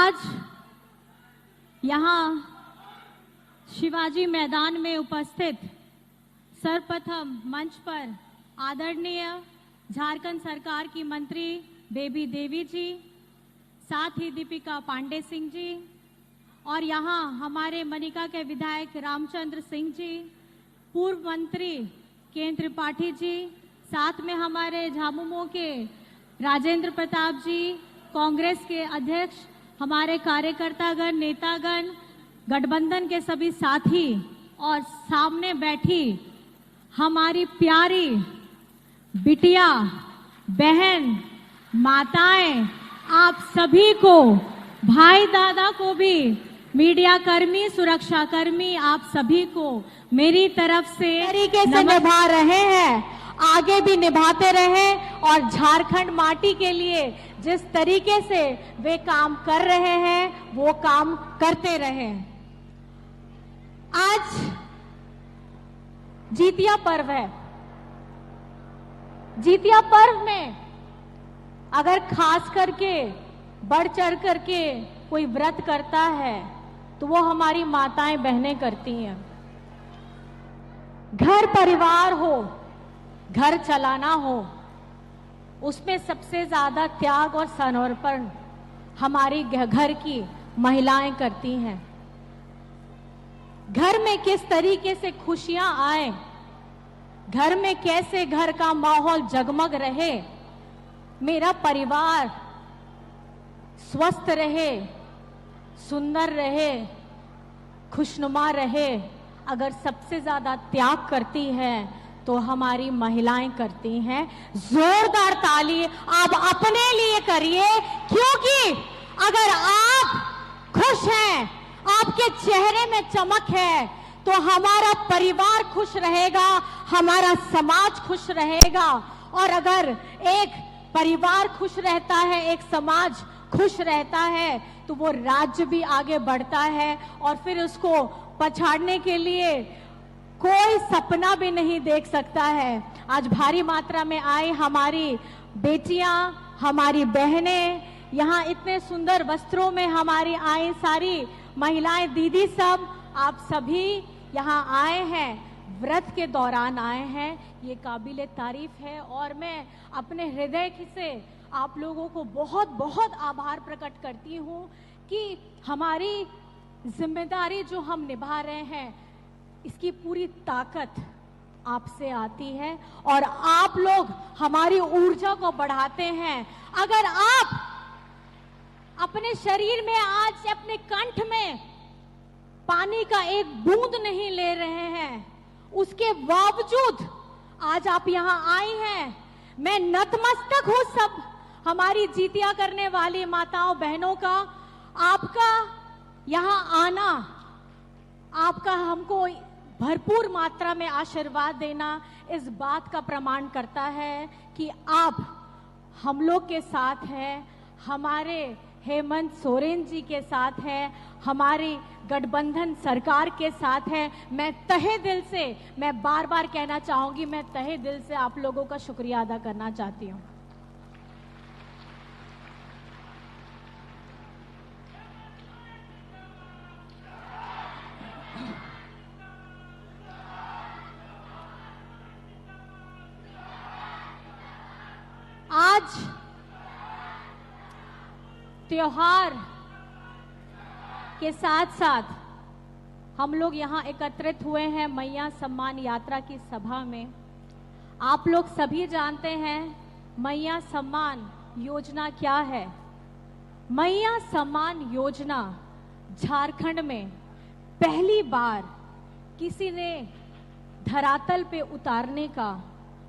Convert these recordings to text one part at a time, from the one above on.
आज यहाँ शिवाजी मैदान में उपस्थित सर्वप्रथम मंच पर आदरणीय झारखंड सरकार की मंत्री बेबी देवी जी, साथ ही दीपिका पांडे सिंह जी, और यहाँ हमारे मनिका के विधायक रामचंद्र सिंह जी, पूर्व मंत्री केंद्र त्रिपाठी जी, साथ में हमारे झामुमो के राजेंद्र प्रताप जी, कांग्रेस के अध्यक्ष, हमारे कार्यकर्तागण, नेतागण, गठबंधन के सभी साथी और सामने बैठी हमारी प्यारी बिटिया, बहन, माताएं, आप सभी को, भाई दादा को भी, मीडिया कर्मी, सुरक्षा कर्मी, आप सभी को मेरी तरफ से तरीके से निभा रहे हैं, आगे भी निभाते रहे और झारखंड माटी के लिए जिस तरीके से वे काम कर रहे हैं वो काम करते रहे। आज जितिया पर्व है। जितिया पर्व में अगर खास करके बढ़ चढ़ करके कोई व्रत करता है तो वो हमारी माताएं बहनें करती हैं। घर परिवार हो, घर चलाना हो, उसमें सबसे ज्यादा त्याग और समर्पण हमारी घर की महिलाएं करती हैं। घर में किस तरीके से खुशियां आए, घर में कैसे घर का माहौल जगमग रहे, मेरा परिवार स्वस्थ रहे, सुंदर रहे, खुशनुमा रहे, अगर सबसे ज्यादा त्याग करती है तो हमारी महिलाएं करती हैं। जोरदार ताली आप अपने लिए करिए, क्योंकि अगर आप खुश हैं, आपके चेहरे में चमक है, तो हमारा परिवार खुश रहेगा, हमारा समाज खुश रहेगा। और अगर एक परिवार खुश रहता है, एक समाज खुश रहता है, तो वो राज्य भी आगे बढ़ता है और फिर उसको पछाड़ने के लिए कोई सपना भी नहीं देख सकता है। आज भारी मात्रा में आई हमारी बेटियां, हमारी बहनें, यहाँ इतने सुंदर वस्त्रों में हमारी आई सारी महिलाएं, दीदी, सब आप सभी यहाँ आए हैं, व्रत के दौरान आए हैं, ये काबिले तारीफ है। और मैं अपने हृदय से आप लोगों को बहुत बहुत आभार प्रकट करती हूँ कि हमारी जिम्मेदारी जो हम निभा रहे हैं, इसकी पूरी ताकत आपसे आती है और आप लोग हमारी ऊर्जा को बढ़ाते हैं। अगर आप अपने शरीर में आज अपने कंठ में पानी का एक बूंद नहीं ले रहे हैं, उसके बावजूद आज आप यहाँ आई हैं, मैं नतमस्तक हूँ सब हमारी जितिया करने वाली माताओं बहनों का। आपका यहाँ आना, आपका हमको भरपूर मात्रा में आशीर्वाद देना इस बात का प्रमाण करता है कि आप हम लोग के साथ हैं, हमारे हेमंत सोरेन जी के साथ हैं, हमारी गठबंधन सरकार के साथ है। मैं तहे दिल से, मैं बार बार कहना चाहूंगी, मैं तहे दिल से आप लोगों का शुक्रिया अदा करना चाहती हूँ। आज त्योहार के साथ साथ हम लोग यहाँ एकत्रित हुए हैं मैया सम्मान यात्रा की सभा में। आप लोग सभी जानते हैं मैया सम्मान योजना क्या है। मैया सम्मान योजना झारखंड में पहली बार किसी ने धरातल पे उतारने का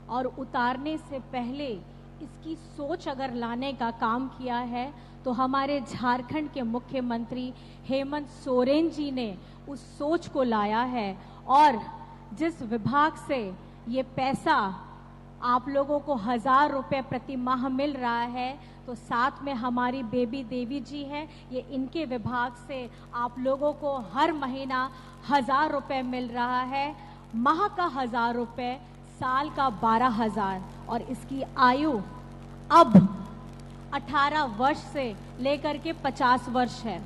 और उतारने से पहले इसकी सोच अगर लाने का काम किया है तो हमारे झारखंड के मुख्यमंत्री हेमंत सोरेन जी ने उस सोच को लाया है। और जिस विभाग से ये पैसा आप लोगों को 1000 रुपये प्रति माह मिल रहा है, तो साथ में हमारी बेबी देवी जी हैं, ये इनके विभाग से आप लोगों को हर महीना 1000 रुपये मिल रहा है। माह का 1000 रुपये, साल का 12,000 और इसकी आयु अब 18 वर्ष से लेकर के 50 वर्ष है।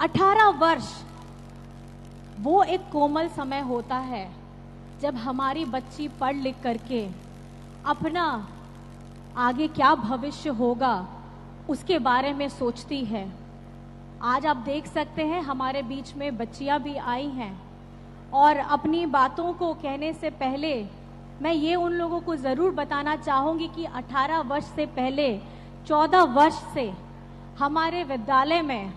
18 वर्ष वो एक कोमल समय होता है जब हमारी बच्ची पढ़ लिख करके अपना आगे क्या भविष्य होगा उसके बारे में सोचती है। आज आप देख सकते हैं हमारे बीच में बच्चियां भी आई हैं और अपनी बातों को कहने से पहले मैं ये उन लोगों को ज़रूर बताना चाहूँगी कि 18 वर्ष से पहले 14 वर्ष से हमारे विद्यालय में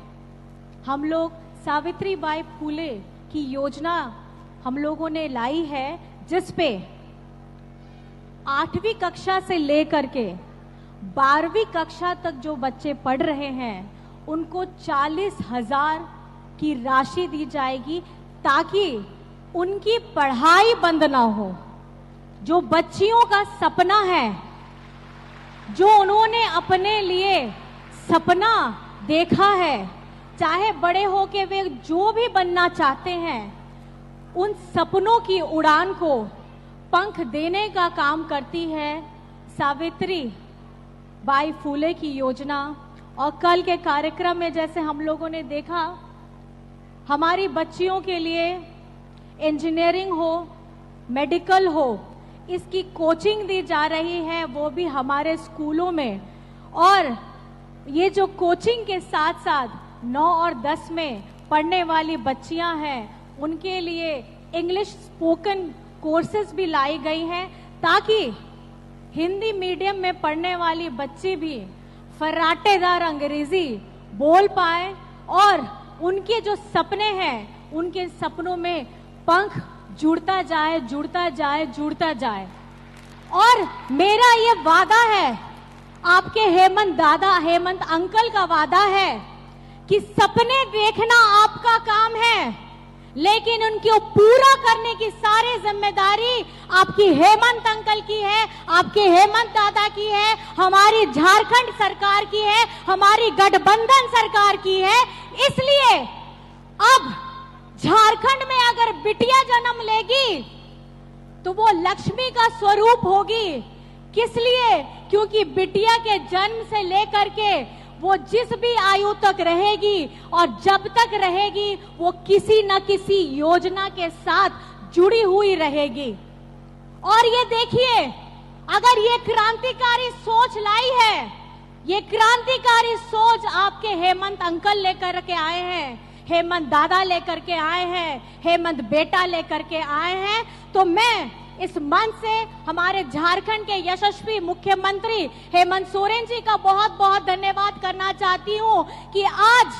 हम लोग सावित्रीबाई फूले की योजना हम लोगों ने लाई है, जिस पे 8वीं कक्षा से लेकर के 12वीं कक्षा तक जो बच्चे पढ़ रहे हैं उनको 40,000 की राशि दी जाएगी ताकि उनकी पढ़ाई बंद ना हो। जो बच्चियों का सपना है, जो उन्होंने अपने लिए सपना देखा है, चाहे बड़े होके वे जो भी बनना चाहते हैं, उन सपनों की उड़ान को पंख देने का काम करती है सावित्री बाई फूले की योजना। और कल के कार्यक्रम में जैसे हम लोगों ने देखा, हमारी बच्चियों के लिए इंजीनियरिंग हो, मेडिकल हो, इसकी कोचिंग दी जा रही है, वो भी हमारे स्कूलों में। और ये जो कोचिंग के साथ साथ 9 और 10 में पढ़ने वाली बच्चियां हैं, उनके लिए इंग्लिश स्पोकन कोर्सेज भी लाई गई हैं ताकि हिंदी मीडियम में पढ़ने वाली बच्ची भी फर्राटेदार अंग्रेजी बोल पाए और उनके जो सपने हैं, उनके सपनों में पंख जुड़ता जाए, जुड़ता जाए, जुड़ता जाए। और मेरा ये वादा है, आपके हेमंत दादा, हेमंत अंकल का वादा है कि सपने देखना आपका काम है, लेकिन उनको पूरा करने की सारी जिम्मेदारी आपकी हेमंत अंकल की है, आपके हेमंत दादा की है, हमारी झारखंड सरकार की है, हमारी गठबंधन सरकार की है। इसलिए अब झारखंड में अगर बिटिया जन्म लेगी तो वो लक्ष्मी का स्वरूप होगी। किस लिए? क्योंकि बिटिया के जन्म से लेकर के वो जिस भी आयु तक रहेगी और जब तक रहेगी वो किसी न किसी योजना के साथ जुड़ी हुई रहेगी। और ये देखिए, अगर ये क्रांतिकारी सोच लाई है, ये क्रांतिकारी सोच आपके हेमंत अंकल लेकर के आए हैं, हेमंत दादा लेकर के आए हैं, हेमंत बेटा लेकर के आए हैं, तो मैं इस मंच से हमारे झारखंड के यशस्वी मुख्यमंत्री हेमंत सोरेन जी का बहुत बहुत धन्यवाद करना चाहती हूँ कि आज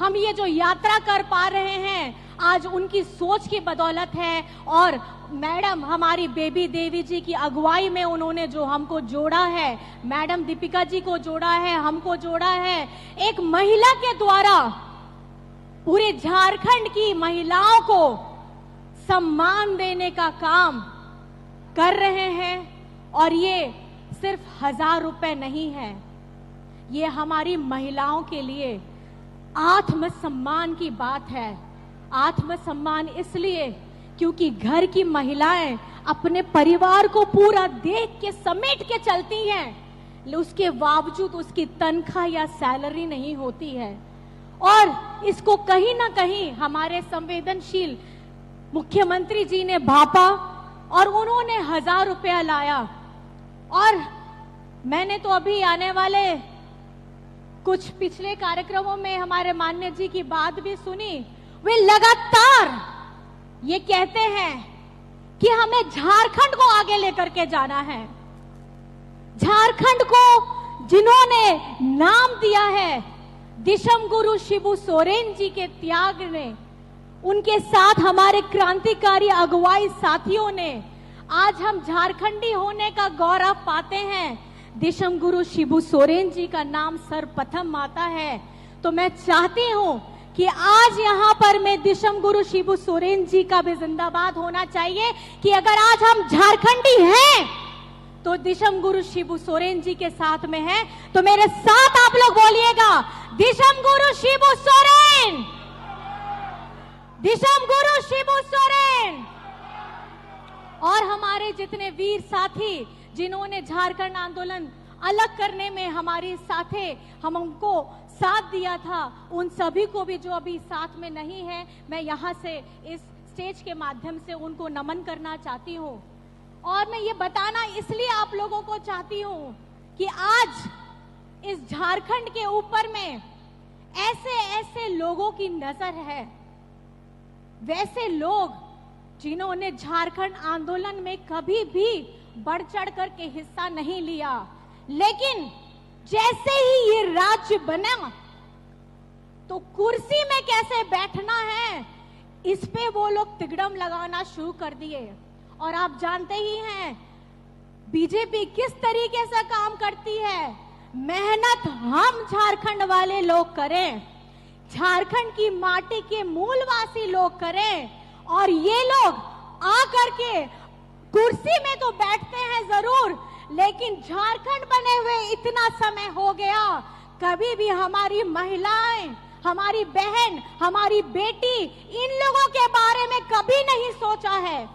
हम ये जो यात्रा कर पा रहे हैं, आज उनकी सोच की बदौलत है। और मैडम हमारी बेबी देवी जी की अगुवाई में उन्होंने जो हमको जोड़ा है, मैडम दीपिका जी को जोड़ा है, हमको जोड़ा है, एक महिला के द्वारा पूरे झारखंड की महिलाओं को सम्मान देने का काम कर रहे हैं। और ये सिर्फ 1000 रुपए नहीं है, ये हमारी महिलाओं के लिए आत्मसम्मान की बात है। आत्मसम्मान इसलिए क्योंकि घर की महिलाएं अपने परिवार को पूरा देख के समेट के चलती हैं, उसके बावजूद उसकी तनख्वाह या सैलरी नहीं होती है। और इसको कहीं ना कहीं हमारे संवेदनशील मुख्यमंत्री जी ने भापा और उन्होंने 1000 रुपया लाया। और मैंने तो अभी आने वाले कुछ पिछले कार्यक्रमों में हमारे माननीय जी की बात भी सुनी। वे लगातार ये कहते हैं कि हमें झारखंड को आगे लेकर के जाना है। झारखंड को जिन्होंने नाम दिया है दिशम गुरु शिबू सोरेन जी के त्याग ने, उनके साथ हमारे क्रांतिकारी अगुवाई साथियों ने, आज हम झारखंडी होने का गौरव पाते हैं। दिशम गुरु शिबू सोरेन जी का नाम सर्वप्रथम आता है। तो मैं चाहती हूं कि आज यहाँ पर मैं दिशम गुरु शिबू सोरेन जी का भी जिंदाबाद होना चाहिए कि अगर आज हम झारखंडी हैं तो दिशम गुरु शिबू सोरेन जी के साथ में है। तो मेरे साथ आप लोग बोलिएगा, दिशम गुरु शिबू सोरेन, दिशम गुरु शिबू सोरेन। और हमारे जितने वीर साथी जिन्होंने झारखंड आंदोलन अलग करने में हमारे साथे हमको साथ दिया था, उन सभी को भी जो अभी साथ में नहीं है, मैं यहाँ से इस स्टेज के माध्यम से उनको नमन करना चाहती हूँ। और मैं ये बताना इसलिए आप लोगों को चाहती हूँ कि आज इस झारखंड के ऊपर में ऐसे ऐसे लोगों की नजर है, वैसे लोग जिन्होंने झारखंड आंदोलन में कभी भी बढ़ चढ़ करके हिस्सा नहीं लिया, लेकिन जैसे ही ये राज्य बना तो कुर्सी में कैसे बैठना है इस पे वो लोग तिगड़म लगाना शुरू कर दिए। और आप जानते ही हैं बीजेपी किस तरीके से काम करती है। मेहनत हम झारखंड वाले लोग करें, झारखंड की माटी के मूलवासी लोग करें, और ये लोग आकर के कुर्सी में तो बैठते हैं जरूर, लेकिन झारखंड बने हुए इतना समय हो गया, कभी भी हमारी महिलाएं, हमारी बहन, हमारी बेटी, इन लोगों के बारे में कभी नहीं सोचा है।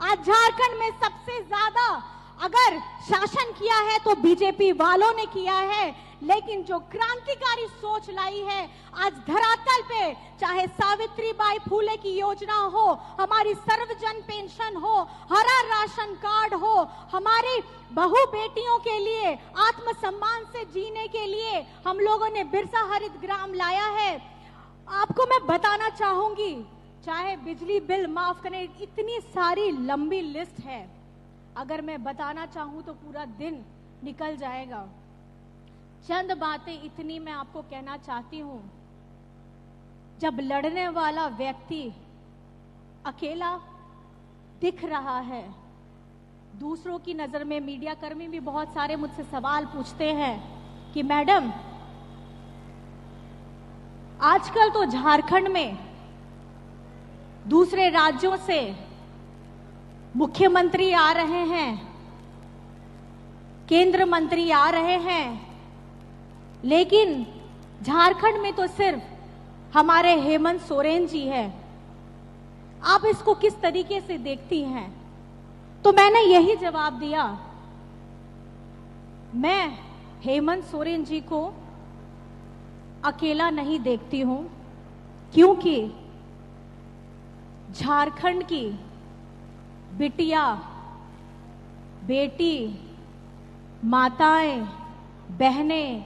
आज झारखंड में सबसे ज्यादा अगर शासन किया है तो बीजेपी वालों ने किया है, लेकिन जो क्रांतिकारी सोच लाई है आज धरातल पे, चाहे सावित्रीबाई फूले की योजना हो, हमारी सर्वजन पेंशन हो, हरा राशन कार्ड हो, हमारी बहू बेटियों के लिए आत्मसम्मान से जीने के लिए हम लोगों ने बिरसा हरित ग्राम लाया है। आपको मैं बताना चाहूंगी, चाहे बिजली बिल माफ करें, इतनी सारी लंबी लिस्ट है, अगर मैं बताना चाहूं तो पूरा दिन निकल जाएगा। चंद बातें इतनी मैं आपको कहना चाहती हूं, जब लड़ने वाला व्यक्ति अकेला दिख रहा है, दूसरों की नजर में मीडिया कर्मी भी बहुत सारे मुझसे सवाल पूछते हैं कि मैडम आजकल तो झारखंड में दूसरे राज्यों से मुख्यमंत्री आ रहे हैं, केंद्र मंत्री आ रहे हैं, लेकिन झारखंड में तो सिर्फ हमारे हेमंत सोरेन जी हैं। आप इसको किस तरीके से देखती हैं? तो मैंने यही जवाब दिया, मैं हेमंत सोरेन जी को अकेला नहीं देखती हूं, क्योंकि झारखंड की बिटिया, बेटी, माताएं, बहनें,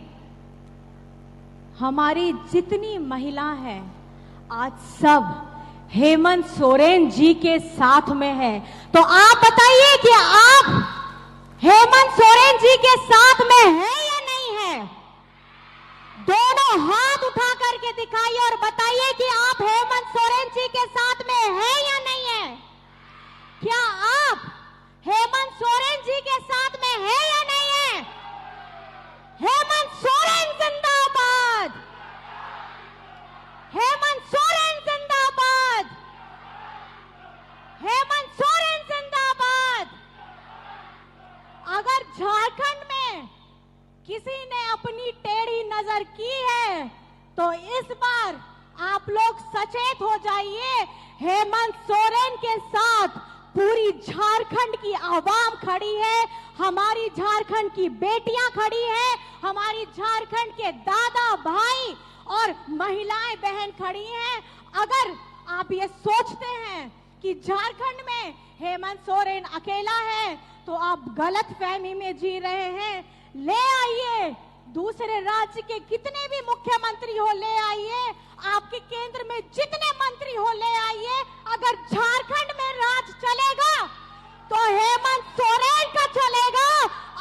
हमारी जितनी महिला हैं, आज सब हेमंत सोरेन जी के साथ में है। तो आप बताइए कि आप हेमंत सोरेन जी के साथ में है या नहीं है? दोनों हाथ उठा करके दिखाइए और बताइए कि आप हेमंत सोरेन जी के साथ में है या नहीं है? क्या आप हेमंत सोरेन जी के साथ में है या नहीं है? हेमंत सोरेन जिंदाबाद! हेमंत सोरेन जिंदाबाद! हेमंत सोरेन जिंदाबाद! अगर झारखंड में किसी ने अपनी टेढ़ी नजर की है तो इस बार आप लोग सचेत हो जाइए। हेमंत सोरेन के साथ पूरी झारखंड की आवाम खड़ी है, हमारी झारखंड की बेटियां खड़ी हैं, हमारी झारखंड के दादा भाई और महिलाएं बहन खड़ी हैं। अगर आप ये सोचते हैं कि झारखंड में हेमंत सोरेन अकेला है तो आप गलत फहमी में जी रहे हैं। ले आइए दूसरे राज्य के कितने भी मुख्यमंत्री हो, ले आइए, आपके केंद्र में जितने मंत्री हो ले आइए, अगर झारखंड में राज चलेगा तो हेमंत सोरेन का चलेगा।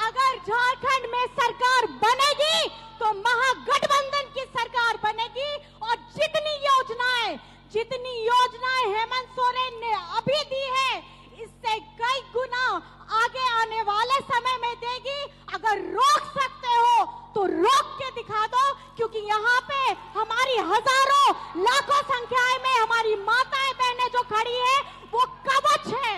अगर झारखंड में सरकार बनेगी तो महागठबंधन की सरकार बनेगी, और जितनी योजनाएं हेमंत सोरेन ने अभी दी है इससे कई गुना आगे आने वाले समय में देगी। अगर रोक सकते हो तो रोक के दिखा दो, क्योंकि यहाँ पे हमारी हजारों लाखों संख्याएं में हमारी माताएं बहनें जो खड़ी है वो कवच है,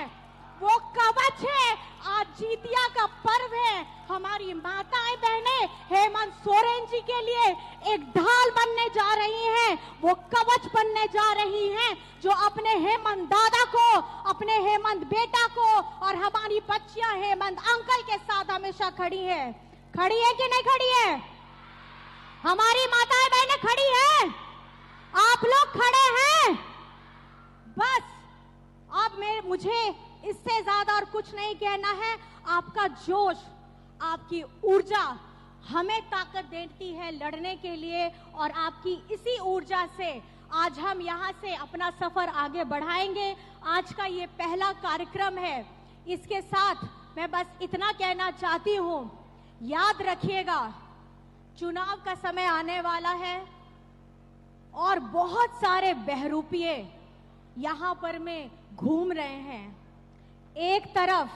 वो कवच है। आज जीतिया का पर्व है, हमारी माताएं बहनें हेमंत सोरेन जी के लिए एक ढाल बनने जा रही हैं, वो कवच बनने जा रही हैं, जो अपने हेमंत दादा को, अपने हेमंत बेटा को और हमारी बच्चियां हेमंत अंकल के साथ हमेशा खड़ी है। खड़ी है कि नहीं खड़ी है? हमारी माताएं बहनें खड़ी हैं? आप लोग खड़े हैं? बस अब मुझे इससे ज्यादा और कुछ नहीं कहना है। आपका जोश, आपकी ऊर्जा हमें ताकत देती है लड़ने के लिए, और आपकी इसी ऊर्जा से आज हम यहाँ से अपना सफर आगे बढ़ाएंगे। आज का ये पहला कार्यक्रम है। इसके साथ मैं बस इतना कहना चाहती हूँ, याद रखिएगा चुनाव का समय आने वाला है और बहुत सारे बहरूपिये यहाँ पर में घूम रहे हैं। एक तरफ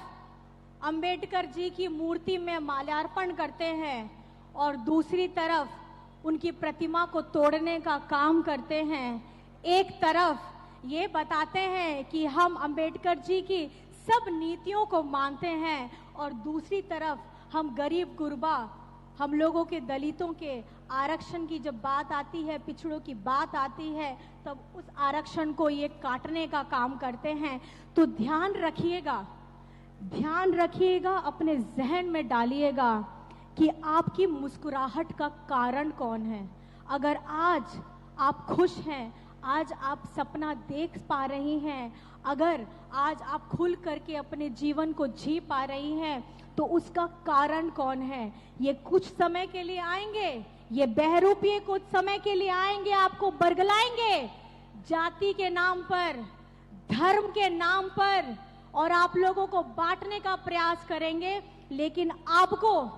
अंबेडकर जी की मूर्ति में माल्यार्पण करते हैं और दूसरी तरफ उनकी प्रतिमा को तोड़ने का काम करते हैं। एक तरफ ये बताते हैं कि हम अंबेडकर जी की सब नीतियों को मानते हैं और दूसरी तरफ हम गरीब गुरबा, हम लोगों के, दलितों के आरक्षण की जब बात आती है, पिछड़ों की बात आती है, तब उस आरक्षण को ये काटने का काम करते हैं। तो ध्यान रखिएगा, अपने जहन में डालिएगा कि आपकी मुस्कुराहट का कारण कौन है। अगर आज आप खुश हैं, आज आप सपना देख पा रही हैं, अगर आज आप खुल करके अपने जीवन को जी पा रही हैं, तो उसका कारण कौन है? ये कुछ समय के लिए आएंगे, ये बहरूपिये कुछ समय के लिए आएंगे, आपको बरगलाएंगे जाति के नाम पर, धर्म के नाम पर, और आप लोगों को बांटने का प्रयास करेंगे। लेकिन आपको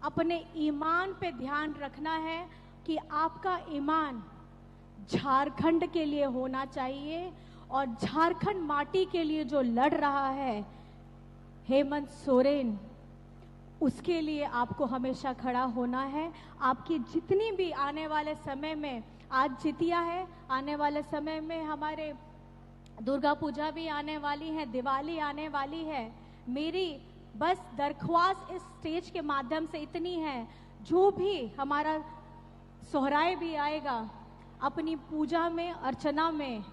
अपने ईमान पे ध्यान रखना है कि आपका ईमान झारखंड के लिए होना चाहिए, और झारखंड माटी के लिए जो लड़ रहा है हेमंत सोरेन, उसके लिए आपको हमेशा खड़ा होना है। आपकी जितनी भी आने वाले समय में, आज जितिया है, आने वाले समय में हमारे दुर्गा पूजा भी आने वाली है, दिवाली आने वाली है। मेरी बस दरख्वास्त इस स्टेज के माध्यम से इतनी है, जो भी हमारा सोहराय भी आएगा, अपनी पूजा में, अर्चना में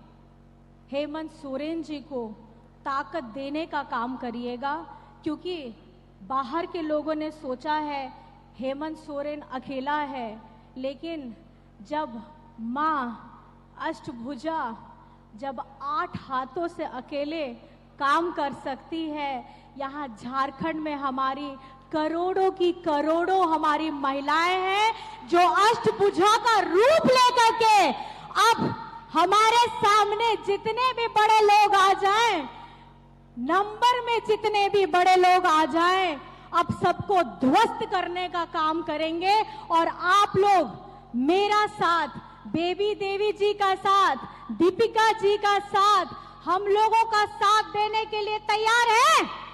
हेमंत सोरेन जी को ताकत देने का काम करिएगा। क्योंकि बाहर के लोगों ने सोचा है हेमंत सोरेन अकेला है, लेकिन जब माँ अष्टभुजा जब 8 हाथों से अकेले काम कर सकती है, यहाँ झारखंड में हमारी करोड़ों की करोड़ों हमारी महिलाएं हैं जो अष्टभुजा का रूप लेकर के अब हमारे सामने जितने भी बड़े लोग आ जाएं, नंबर में जितने भी बड़े लोग आ जाएं, अब सबको ध्वस्त करने का काम करेंगे। और आप लोग मेरा साथ, बेबी देवी जी का साथ, दीपिका जी का साथ, हम लोगों का साथ देने के लिए तैयार हैं?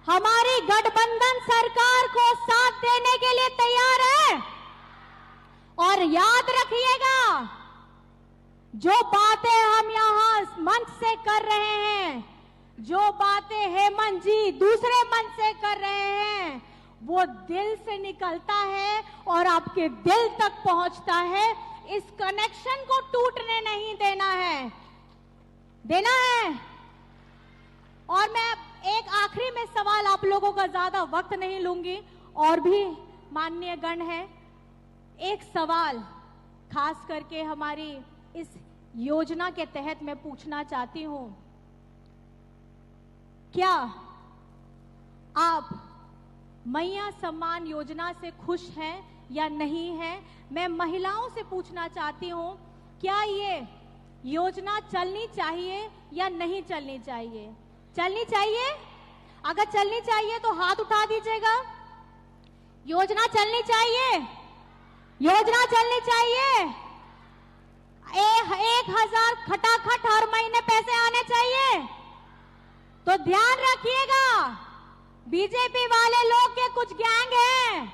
हमारी गठबंधन सरकार को साथ देने के लिए तैयार है? और याद रखिएगा, जो बातें हम यहाँ मंच से कर रहे हैं, जो बातें हेमंत जी दूसरे मंच से कर रहे हैं, वो दिल से निकलता है और आपके दिल तक पहुंचता है। इस कनेक्शन को टूटने नहीं देना है, और मैं एक आखिरी में सवाल, आप लोगों का ज्यादा वक्त नहीं लूंगी, और भी माननीय गण है, एक सवाल खास करके हमारी इस योजना के तहत मैं पूछना चाहती हूं, क्या आप मैया सम्मान योजना से खुश हैं या नहीं हैं? मैं महिलाओं से पूछना चाहती हूं, क्या ये योजना चलनी चाहिए या नहीं चलनी चाहिए? चलनी चाहिए? अगर चलनी चाहिए तो हाथ उठा दीजिएगा। योजना चलनी चाहिए, योजना चलनी चाहिए। 1000 खटाखट हर महीने पैसे आने चाहिए। तो ध्यान रखिएगा, बीजेपी वाले लोग के कुछ गैंग हैं,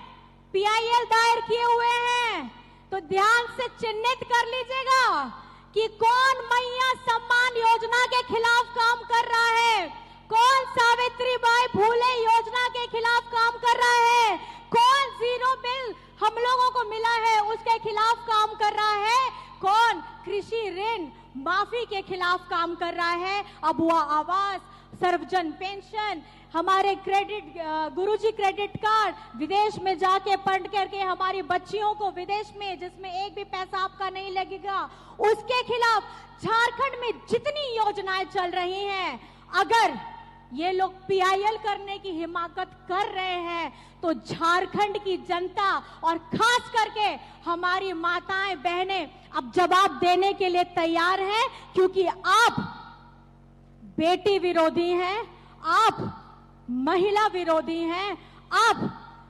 PIL दायर किए हुए हैं, तो ध्यान से चिन्हित कर लीजिएगा कि कौन मैया सम्मान योजना के खिलाफ काम कर रहा है, कौन सावित्रीबाई फूले योजना के खिलाफ काम कर रहा है, कौन जीरो बिल हम लोगों को मिला है उसके खिलाफ काम कर रहा है, कौन कृषि ऋण माफी के खिलाफ काम कर रहा है, अबुआ आवास, सर्वजन पेंशन, हमारे क्रेडिट गुरुजी क्रेडिट कार्ड विदेश में जाके पढ़ करके हमारी बच्चियों को विदेश में जिसमें एक भी पैसा आपका नहीं लगेगा, उसके खिलाफ झारखंड में जितनी योजनाएं चल रही हैं, अगर ये लोग पीआईएल करने की हिमाकत कर रहे हैं तो झारखंड की जनता और खास करके हमारी माताएं बहनें अब जवाब देने के लिए तैयार हैं, क्योंकि आप बेटी विरोधी हैं, आप महिला विरोधी हैं, आप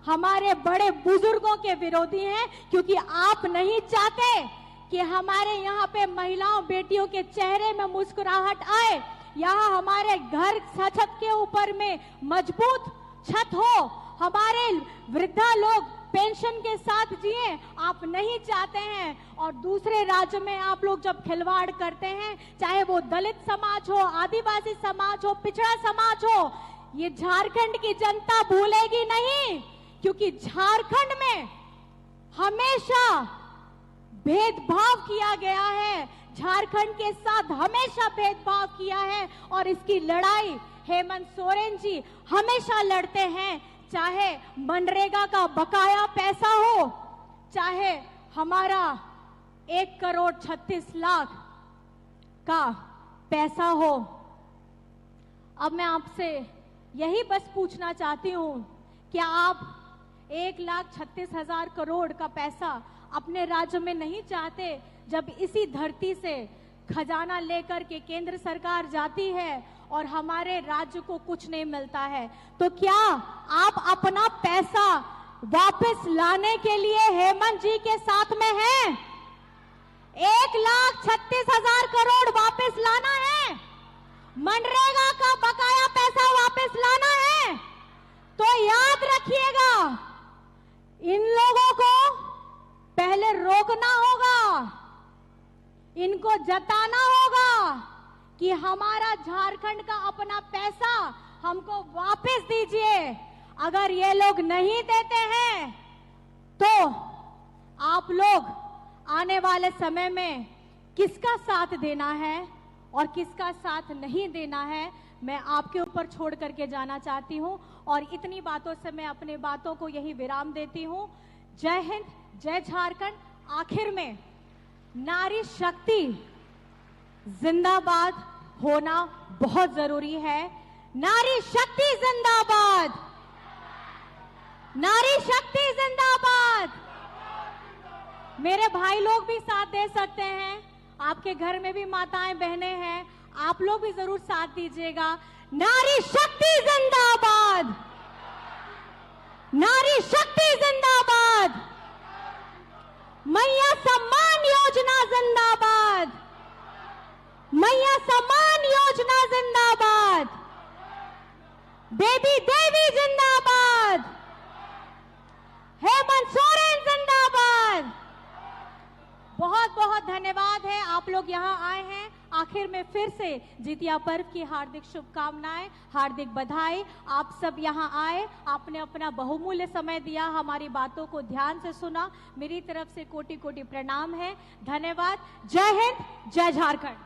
हमारे बड़े बुजुर्गों के विरोधी हैं, क्योंकि आप नहीं चाहते कि हमारे यहाँ पे महिलाओं बेटियों के चेहरे में मुस्कुराहट आए, यहाँ हमारे घर छत के ऊपर में मजबूत छत हो, हमारे वृद्धा लोग पेंशन के साथ जिए, आप नहीं चाहते हैं। और दूसरे राज्य में आप लोग जब खिलवाड़ करते हैं, चाहे वो दलित समाज हो, आदिवासी समाज हो, पिछड़ा समाज हो, ये झारखंड की जनता भूलेगी नहीं, क्योंकि झारखंड में हमेशा भेदभाव किया गया है, झारखंड के साथ हमेशा भेदभाव किया है और इसकी लड़ाई हेमंत सोरेन जी हमेशा लड़ते हैं। चाहे मनरेगा का बकाया पैसा हो, चाहे हमारा 1,36,00,000 का पैसा हो। अब मैं आपसे यही बस पूछना चाहती हूं, क्या आप 1,36,000 करोड़ का पैसा अपने राज्य में नहीं चाहते? जब इसी धरती से खजाना लेकर के केंद्र सरकार जाती है और हमारे राज्य को कुछ नहीं मिलता है, तो क्या आप अपना पैसा वापस लाने के लिए हेमंत जी के साथ में हैं? 1,36,000 करोड़ वापस लाना है, मनरेगा का बकाया पैसा वापस लाना है, तो याद रखिएगा, इन लोगों को पहले रोकना होगा, इनको जताना होगा कि हमारा झारखंड का अपना पैसा हमको वापस दीजिए। अगर ये लोग नहीं देते हैं तो आप लोग आने वाले समय में किसका साथ देना है और किसका साथ नहीं देना है, मैं आपके ऊपर छोड़ करके जाना चाहती हूं। और इतनी बातों से मैं अपने बातों को यही विराम देती हूं। जय हिंद, जय झारखंड। आखिर में नारी शक्ति जिंदाबाद होना बहुत जरूरी है। नारी शक्ति जिंदाबाद, नारी शक्ति जिंदाबाद। मेरे भाई लोग भी साथ दे सकते हैं, आपके घर में भी माताएं बहनें हैं, आप लोग भी जरूर साथ दीजिएगा। नारी शक्ति जिंदाबाद, नारी शक्ति जिंदाबाद। मैया सम्मान योजना जिंदाबाद, मैया सम्मान योजना जिंदाबाद। बेबी देवी जिंदाबाद, हेमंत सोरेन जिंदाबाद। बहुत बहुत धन्यवाद है, आप लोग यहाँ आए हैं। आखिर में फिर से जितिया पर्व की हार्दिक शुभकामनाएं, हार्दिक बधाई। आप सब यहाँ आए, आपने अपना बहुमूल्य समय दिया, हमारी बातों को ध्यान से सुना। मेरी तरफ से कोटि कोटि प्रणाम है, धन्यवाद। जय हिंद, जय झारखंड।